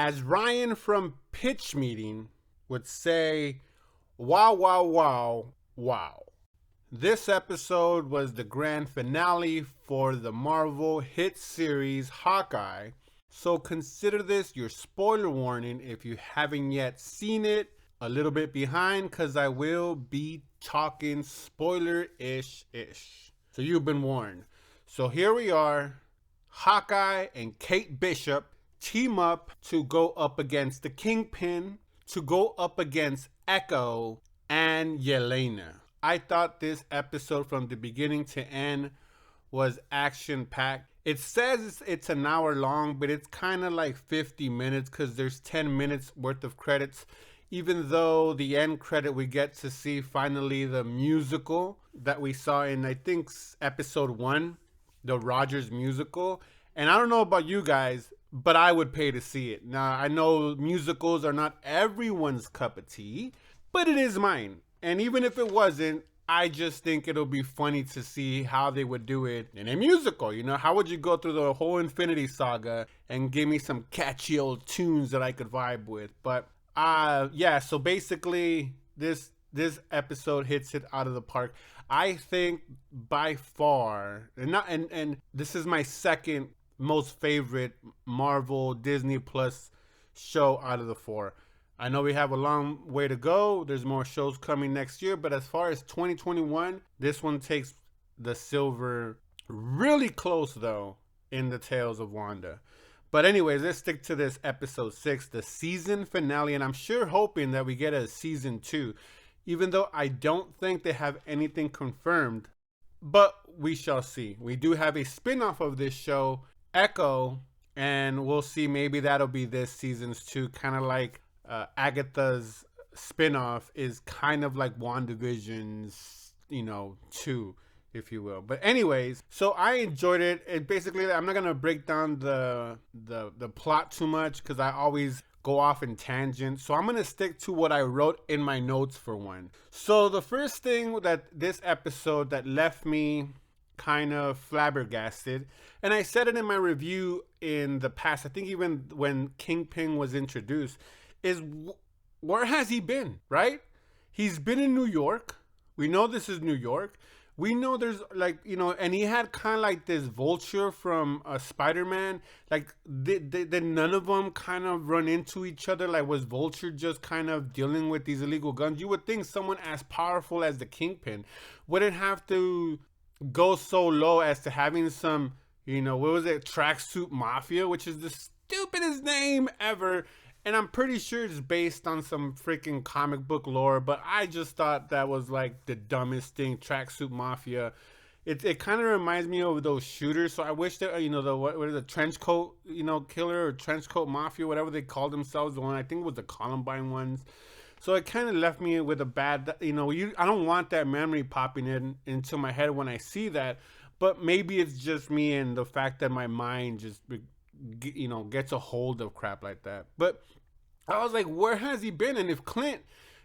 As Ryan from Pitch Meeting would say, wow, wow, wow, wow. This episode was the grand finale for the Marvel hit series Hawkeye. So consider this your spoiler warning if you haven't yet seen it. A little bit behind because I will be talking spoiler-ish. So you've been warned. So here we are. Hawkeye and Kate Bishop team up to go up against the Kingpin, to go up against Echo and Yelena. I thought this episode from the beginning to end was action-packed. It says it's an hour long, but it's kind of like 50 minutes because there's 10 minutes worth of credits. Even though the end credit we get to see finally the musical that we saw in, I think, episode 1, the Rogers musical. And I don't know about you guys, but I would pay to see it. Now, I know musicals are not everyone's cup of tea, but it is mine. And even if it wasn't, I just think it'll be funny to see how they would do it in a musical. You know, how would you go through the whole Infinity Saga and give me some catchy old tunes that I could vibe with? But yeah, so basically this episode hits it out of the park. I think by far, and this is my second most favorite Marvel Disney Plus show out of the 4. I know we have a long way to go. There's more shows coming next year, but as far as 2021, this one takes the silver really close though in the Tales of Wanda. But anyways, let's stick to this episode 6, the season finale, and I'm sure hoping that we get a season 2, even though I don't think they have anything confirmed, but we shall see. We do have a spin-off of this show, Echo, and we'll see, maybe that'll be this season's 2, kind of like Agatha's spin-off is kind of like WandaVision's, 2, if you will. But anyways, so I enjoyed it. And basically, I'm not gonna break down the plot too much because I always go off in tangents. So I'm gonna stick to what I wrote in my notes for one. So the first thing that this episode that left me kind of flabbergasted, and I said it in my review in the past, I think even when Kingpin was introduced, is where has he been, right? He's been in New York. We know this is New York. We know there's and he had kind of like this Vulture from Spider-Man. Like, did none of them kind of run into each other? Like, was Vulture just kind of dealing with these illegal guns? You would think someone as powerful as the Kingpin wouldn't have to go so low as to having some, what was it, Tracksuit Mafia, which is the stupidest name ever. And I'm pretty sure it's based on some freaking comic book lore, but I just thought that was like the dumbest thing, Tracksuit Mafia. It kind of reminds me of those shooters. So I wish that, the trench coat, killer or trench coat mafia, whatever they called themselves. The one, I think it was the Columbine ones. So it kind of left me with a bad, I don't want that memory popping into my head when I see that. But maybe it's just me and the fact that my mind just, gets a hold of crap like that. But I was like, where has he been? And if Clint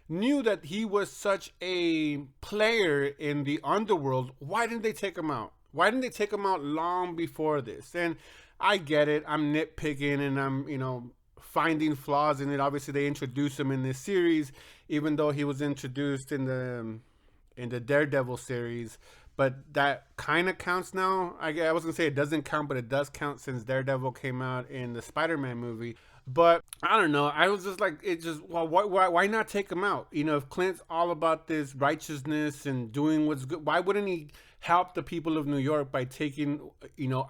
knew that he was such a player in the underworld, why didn't they take him out? Why didn't they take him out long before this? And I get it. I'm nitpicking and I'm, finding flaws in it. Obviously, they introduced him in this series, even though he was introduced in the Daredevil series. But that kind of counts now. I was going to say it doesn't count, but it does count since Daredevil came out in the Spider-Man movie. But I don't know. I was just like, why not take him out? If Clint's all about this righteousness and doing what's good, why wouldn't he help the people of New York by taking,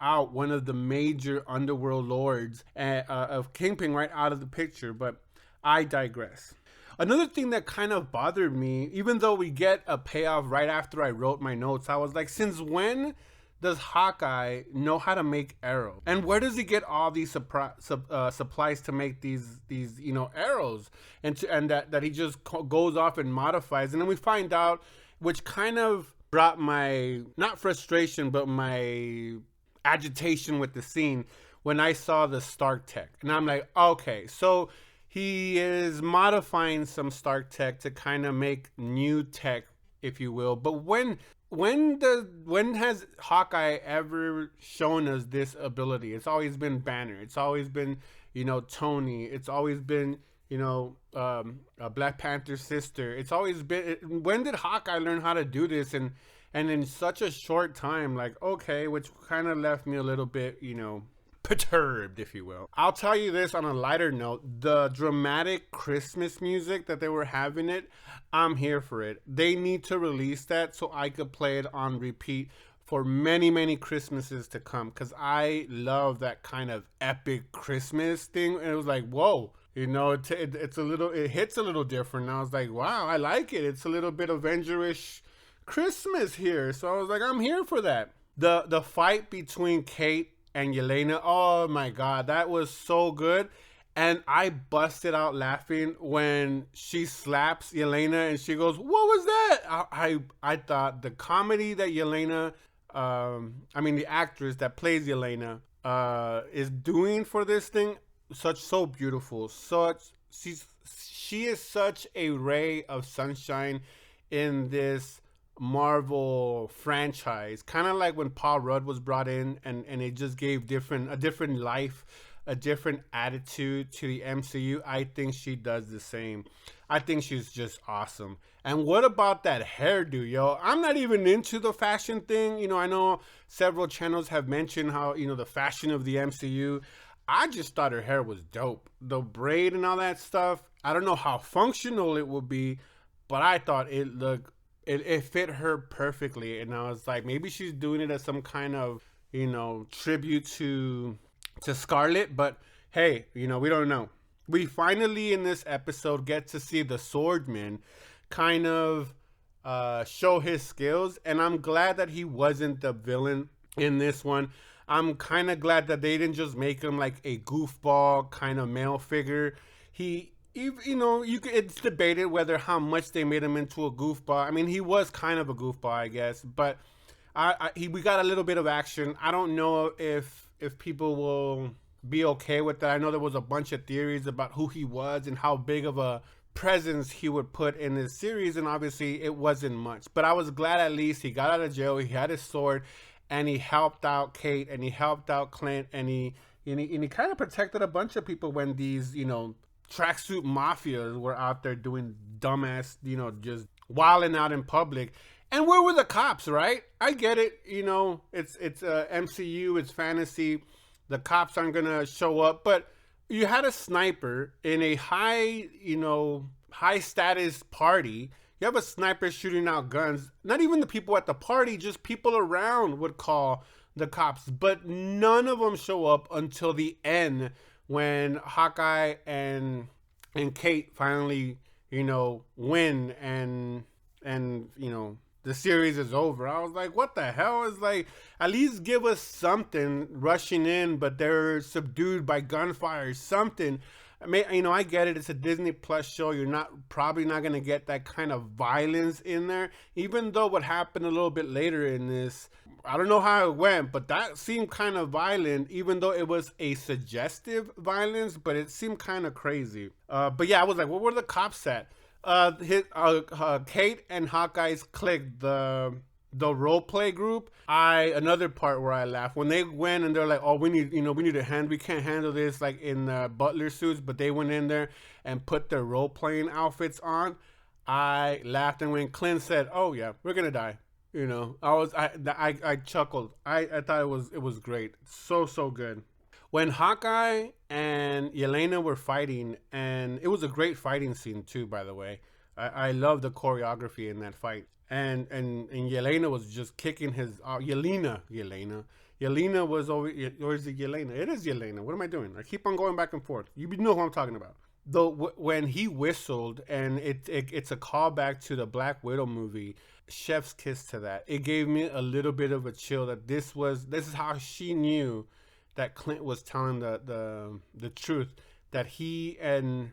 out one of the major underworld lords of Kingpin right out of the picture? But I digress. Another thing that kind of bothered me, even though we get a payoff right after I wrote my notes, I was like, since when does Hawkeye know how to make arrows? And where does he get all these supplies to make these arrows? And that he just goes off and modifies. And then we find out, which kind of brought my, not frustration, but my agitation with the scene when I saw the Stark tech. And I'm like, okay, so he is modifying some Stark tech to kind of make new tech, if you will. But when has Hawkeye ever shown us this ability? It's always been Banner. It's always been, Tony. It's always been, Black Panther's sister. It's always been. When did Hawkeye learn how to do this? And in such a short time, like, okay, which kind of left me a little bit, perturbed, if you will. I'll tell you this on a lighter note: the dramatic Christmas music that they were having I'm here for it. They need to release that so I could play it on repeat for many, many Christmases to come, because I love that kind of epic Christmas thing. And it was like, whoa, it's it hits a little different. And I was like, wow, I like it. It's a little bit Avenger-ish Christmas here. So I was like, I'm here for that. The fight between Kate and Elena, oh my God, that was so good. And I busted out laughing when she slaps Elena and she goes, "What was that?" I thought the comedy that Elena, the actress that plays Elena, is doing for this thing, so beautiful. She is such a ray of sunshine in this Marvel franchise. Kind of like when Paul Rudd was brought in, and it just gave a different life, a different attitude to the MCU. I think she does the same. I think she's just awesome. And what about that hairdo, yo? I'm not even into the fashion thing. I know several channels have mentioned how, the fashion of the MCU. I just thought her hair was dope. The braid and all that stuff. I don't know how functional it would be, but I thought it fit her perfectly. And I was like, maybe she's doing it as some kind of, tribute to Scarlet, but hey, we don't know. We finally in this episode get to see the Swordman kind of show his skills, and I'm glad that he wasn't the villain in this one. I'm kind of glad that they didn't just make him like a goofball kind of male figure. It's debated whether how much they made him into a goofball. I mean, he was kind of a goofball, I guess, but we got a little bit of action. I don't know if people will be okay with that. I know there was a bunch of theories about who he was and how big of a presence he would put in this series, and obviously it wasn't much. But I was glad at least he got out of jail, he had his sword, and he helped out Kate, and he helped out Clint, and he kind of protected a bunch of people when these, tracksuit mafias were out there doing dumbass, just wilding out in public. And where were the cops, right? I get it, it's MCU, it's fantasy. The cops aren't gonna show up, but you had a sniper in a high status party. You have a sniper shooting out guns. Not even the people at the party, just people around would call the cops. But none of them show up until the end when Hawkeye and Kate finally, win and the series is over. I was like, what the hell? Is like, at least give us something rushing in, but they're subdued by gunfire, something. I get it. It's a Disney Plus show. You're probably not going to get that kind of violence in there, even though what happened a little bit later in this, I don't know how it went, but that seemed kind of violent, even though it was a suggestive violence, but it seemed kind of crazy. But yeah, I was like, what were the cops at? Kate and Hawkeye's clique, the role play group. Another part where I laughed when they went and they're like, oh, we need a hand. We can't handle this like in butler suits, but they went in there and put their role playing outfits on. I laughed, and when Clint said, "Oh yeah, we're gonna die," I chuckled. I thought it was great. So good. When Hawkeye and Yelena were fighting, and it was a great fighting scene too, by the way. I love the choreography in that fight. And Yelena was just kicking his Yelena was over, or is it Yelena? It is Yelena. What am I doing? I keep on going back and forth. You know who I'm talking about. Though when he whistled, and it's a callback to the Black Widow movie, chef's kiss to that. It gave me a little bit of a chill that this is how she knew that Clint was telling the truth, that he and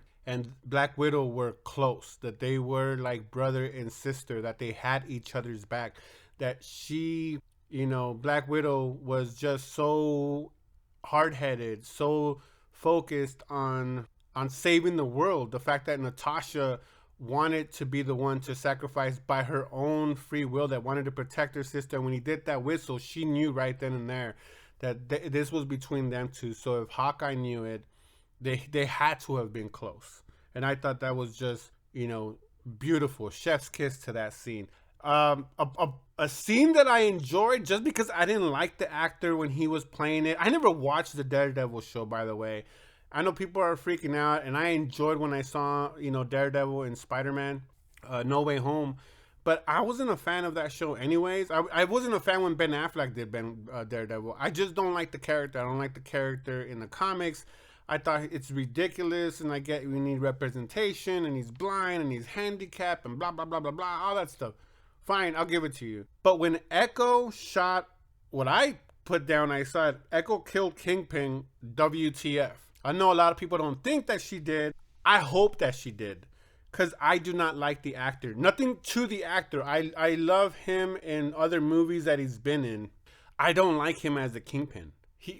Black Widow were close, that they were like brother and sister, that they had each other's back, that she, Black Widow was just so hard-headed, so focused on saving the world. The fact that Natasha wanted to be the one to sacrifice by her own free will, that wanted to protect her sister. When he did that whistle, she knew right then and there that this was between them two. So if Hawkeye knew it, They had to have been close, and I thought that was just beautiful. Chef's kiss to that scene. A scene that I enjoyed just because I didn't like the actor when he was playing it. I never watched the Daredevil show, by the way. I know people are freaking out, and I enjoyed when I saw Daredevil and Spider-Man, No Way Home. But I wasn't a fan of that show anyways. I wasn't a fan when Ben Affleck did Daredevil. I just don't like the character. I don't like the character in the comics. I thought it's ridiculous, and I get we need representation, and he's blind, and he's handicapped, and blah, blah, blah, blah, blah, all that stuff. Fine, I'll give it to you. But when Echo shot what I put down, I said, Echo killed Kingpin, WTF. I know a lot of people don't think that she did. I hope that she did. Because I do not like the actor. Nothing to the actor. I love him in other movies that he's been in. I don't like him as a Kingpin.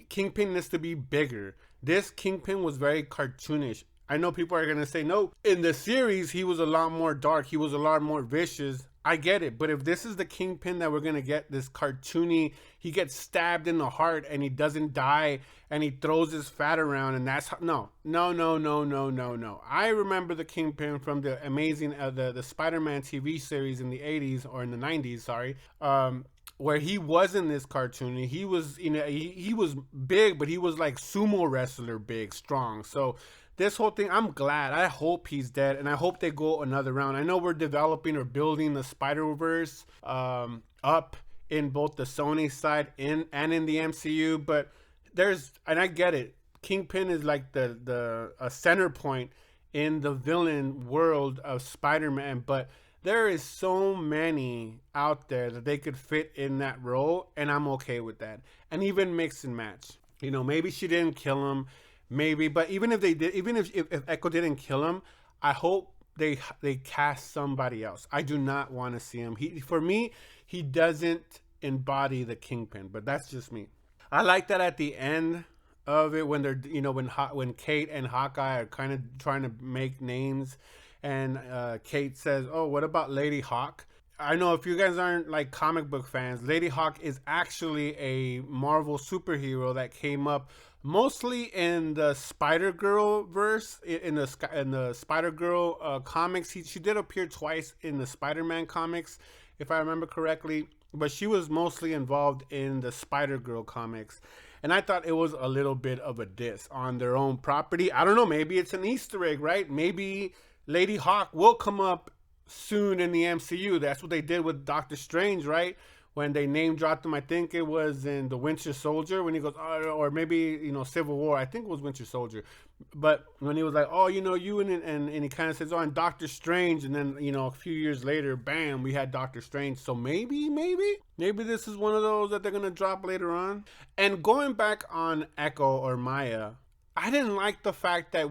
Kingpin needs to be bigger. This Kingpin was very cartoonish. I know people are going to say, no, in the series, he was a lot more dark. He was a lot more vicious. I get it. But if this is the Kingpin that we're going to get, this cartoony, he gets stabbed in the heart and he doesn't die and he throws his fat around and that's how, no. I remember the Kingpin from the amazing, the Spider-Man TV series in the 80s or in the 90s, sorry. Where he wasn't this cartoony. He was, he was big, but he was like sumo wrestler big, strong. So this whole thing, I'm glad. I hope he's dead, and I hope they go another round. I know we're developing or building the Spider-Verse up in both the Sony side and in the MCU, but and I get it. Kingpin is like the center point in the villain world of Spider-Man, but there is so many out there that they could fit in that role, and I'm okay with that. And even mix and match. Maybe she didn't kill him, maybe, but even if they did, even if Echo didn't kill him, I hope they cast somebody else. I do not want to see him. For me, he doesn't embody the Kingpin, but that's just me. I like that at the end of it when they're when Kate and Hawkeye are kind of trying to make names. And Kate says, oh, what about Lady Hawk? I know if you guys aren't like comic book fans, Lady Hawk is actually a Marvel superhero that came up mostly in the Spider-Girl verse, in the Spider-Girl comics. She did appear twice in the Spider-Man comics, if I remember correctly. But she was mostly involved in the Spider-Girl comics. And I thought it was a little bit of a diss on their own property. I don't know, maybe it's an Easter egg, right? Maybe Lady Hawk will come up soon in the MCU. That's what they did with Doctor Strange, right? When they name dropped him, I think it was in the Winter Soldier when he goes, oh, or maybe, Civil War. I think it was Winter Soldier. But when he was like, oh, you and he kind of says, oh, and Doctor Strange. And then, a few years later, bam, we had Doctor Strange. So maybe this is one of those that they're going to drop later on. And going back on Echo or Maya, I didn't like the fact that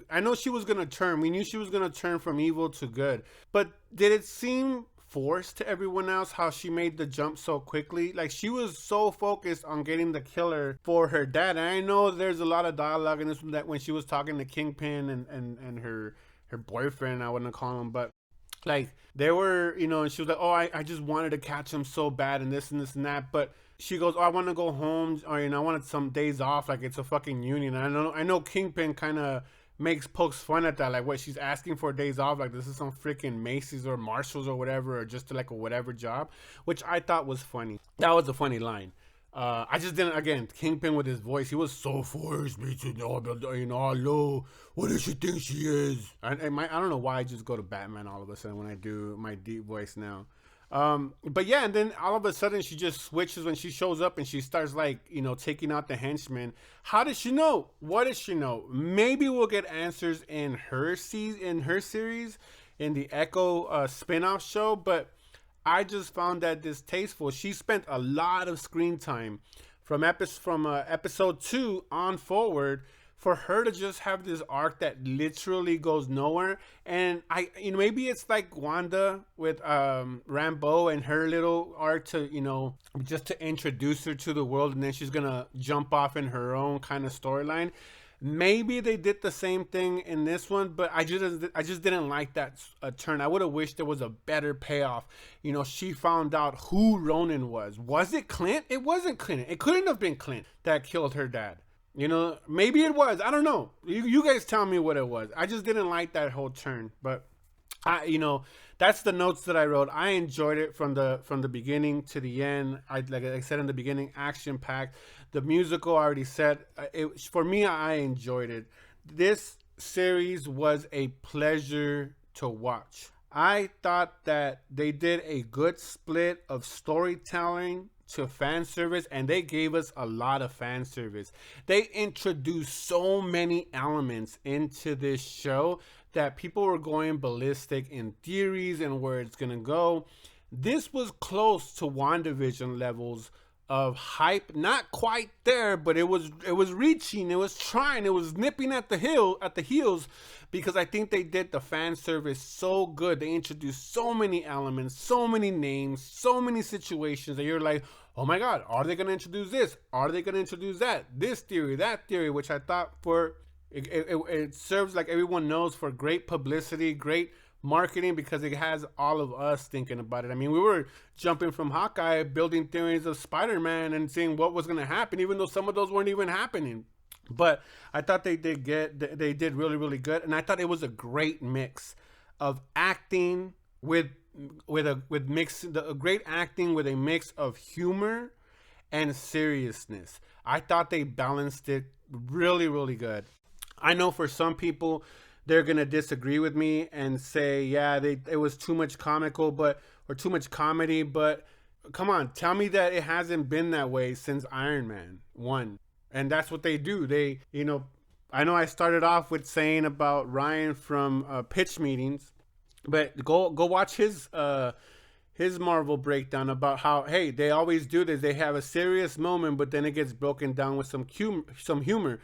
I know she was going to turn. We knew she was going to turn from evil to good. But did it seem forced to everyone else how she made the jump so quickly? Like, she was so focused on getting the killer for her dad. And I know there's a lot of dialogue in this one that when she was talking to Kingpin and her boyfriend, I wouldn't call him, but like they were, and she was like, oh, I just wanted to catch him so bad and this and this and that. But she goes, oh, I want to go home, or I wanted some days off, like it's a fucking union. And I know Kingpin kind of pokes fun at that, like what she's asking for days off, like this is some freaking Macy's or Marshalls or whatever, or just like a whatever job, which I thought was funny. That was a funny line. I just didn't, again, Kingpin with his voice, he was so forced me to know about, hello, what does she think she is? I don't know why I just go to Batman all of a sudden when I do my deep voice now. But yeah, and then all of a sudden she just switches when she shows up and she starts like, taking out the henchmen. How did she know? What does she know? Maybe we'll get answers in her series, in the Echo spin-off show, but I just found that distasteful. She spent a lot of screen time from episode 2 on forward for her to just have this arc that literally goes nowhere. And maybe it's like Wanda with Rambeau and her little arc to, just to introduce her to the world, and then she's gonna jump off in her own kind of storyline. Maybe they did the same thing in this one, but I just didn't like that turn. I would have wished there was a better payoff. She found out who Ronan was. Was it Clint? It wasn't Clint. It couldn't have been Clint that killed her dad. You know, maybe it was. I don't know. You guys tell me what it was. I just didn't like that whole turn, but that's the notes that I wrote. I enjoyed it from the beginning to the end. Like I said in the beginning, action packed. The musical I already said. For me, I enjoyed it. This series was a pleasure to watch. I thought that they did a good split of storytelling to fan service, and they gave us a lot of fan service. They introduced so many elements into this show that people were going ballistic in theories and where it's gonna go. This was close to WandaVision levels of hype. Not quite there, but it was reaching, it was trying, it was nipping at the heels, because I think they did the fan service so good. They introduced so many elements, so many names, so many situations that you're like, oh my god, are they going to introduce this? Are they going to introduce that? This theory, that theory, which I thought it serves, like everyone knows, for great publicity, great marketing, because it has all of us thinking about it. I mean, we were jumping from Hawkeye, building theories of Spider-Man and seeing what was going to happen, even though some of those weren't even happening. But I thought they did really, really good, and I thought it was a great mix of acting with great acting with a mix of humor and seriousness. I thought they balanced it really, really good. I know for some people they're gonna disagree with me and say, yeah, it was too much or too much comedy, but come on, tell me that it hasn't been that way since Iron Man 1. And that's what they do. I know I started off with saying about Ryan from pitch meetings, but go watch his Marvel breakdown about how, hey, they always do this. They have a serious moment, but then it gets broken down with some humor.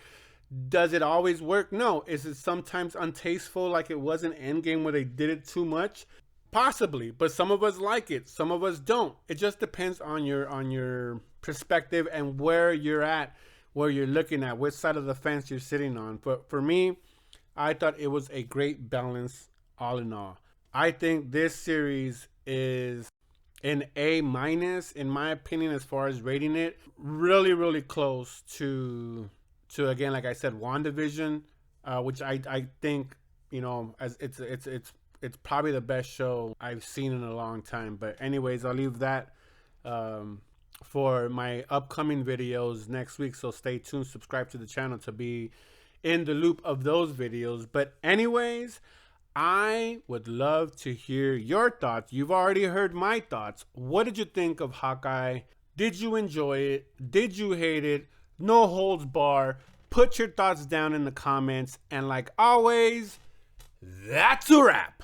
Does it always work? No. Is it sometimes untasteful, like it was in Endgame where they did it too much? Possibly, but some of us like it. Some of us don't. It just depends on your perspective and where you're at, where you're looking at, which side of the fence you're sitting on. But for me, I thought it was a great balance all in all. I think this series is an A-, in my opinion, as far as rating it. Really, really close to again, like I said, WandaVision, which I think, as it's probably the best show I've seen in a long time. But anyways, I'll leave that for my upcoming videos next week. So stay tuned, subscribe to the channel to be in the loop of those videos. But anyways, I would love to hear your thoughts. You've already heard my thoughts. What did you think of Hawkeye? Did you enjoy it? Did you hate it? No holds bar. Put your thoughts down in the comments. And like always, that's a wrap.